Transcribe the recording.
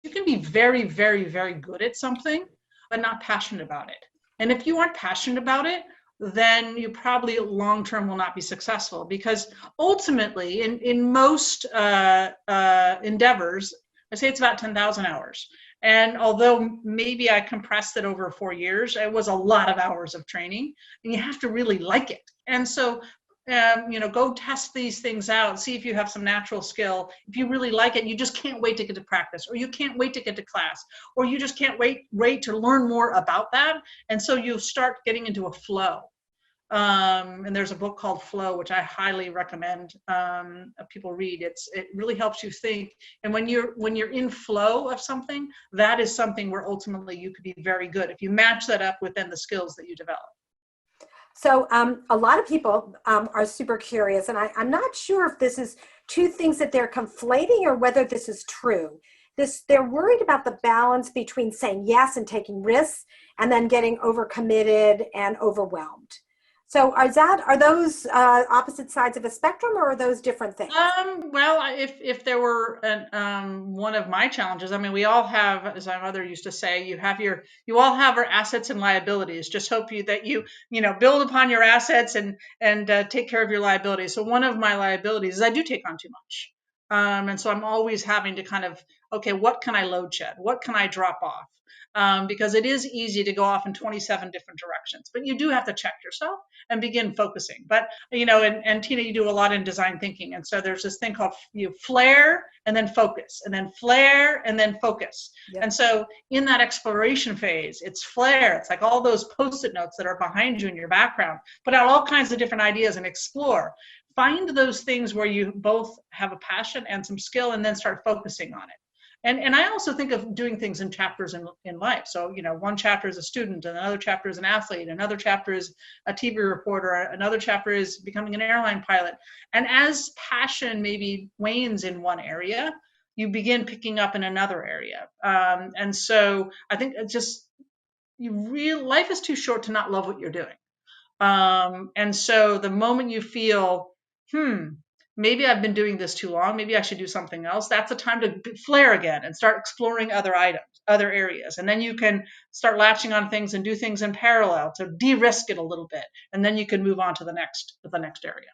you can be very, very, very good at something, but not passionate about it. And if you aren't passionate about it, then you probably long term will not be successful, because ultimately in most endeavors, I say it's about 10,000 hours. And although maybe I compressed it over 4 years, it was a lot of hours of training, and you have to really like it. And so go test these things out, see if you have some natural skill. If you really like it, you just can't wait to get to practice, or you can't wait to get to class, or you just can't wait to learn more about that. And so you start getting into a flow. And there's a book called Flow, which I highly recommend people read. It really helps you think. And when you're in flow of something, that is something where ultimately you could be very good if you match that up with then the skills that you develop. So a lot of people are super curious, and I'm not sure if this is two things that they're conflating or whether this is true. They're worried about the balance between saying yes and taking risks and then getting overcommitted and overwhelmed. So are those opposite sides of a spectrum, or are those different things? Well, if there were one of my challenges, I mean, we all have, as my mother used to say, you all have our assets and liabilities. Just hope that you build upon your assets and take care of your liabilities. So one of my liabilities is I do take on too much. And so I'm always having to kind of, okay, what can I load shed? What can I drop off? Because it is easy to go off in 27 different directions, but you do have to check yourself and begin focusing. But, and Tina, you do a lot in design thinking. And so there's this thing called flare and then focus, and then flare and then focus. Yep. And so in that exploration phase, it's flare. It's like all those Post-it notes that are behind you in your background. Put out all kinds of different ideas and explore. Find those things where you both have a passion and some skill, and then start focusing on it. And I also think of doing things in chapters in life. So, one chapter is a student, and another chapter is an athlete, another chapter is a TV reporter, another chapter is becoming an airline pilot. And as passion maybe wanes in one area, you begin picking up in another area. And so I think it's just, life is too short to not love what you're doing. And so the moment you feel, maybe I've been doing this too long, maybe I should do something else, that's a time to flare again and start exploring other items, other areas. And then you can start latching on things and do things in parallel to de-risk it a little bit. And then you can move on to the next area.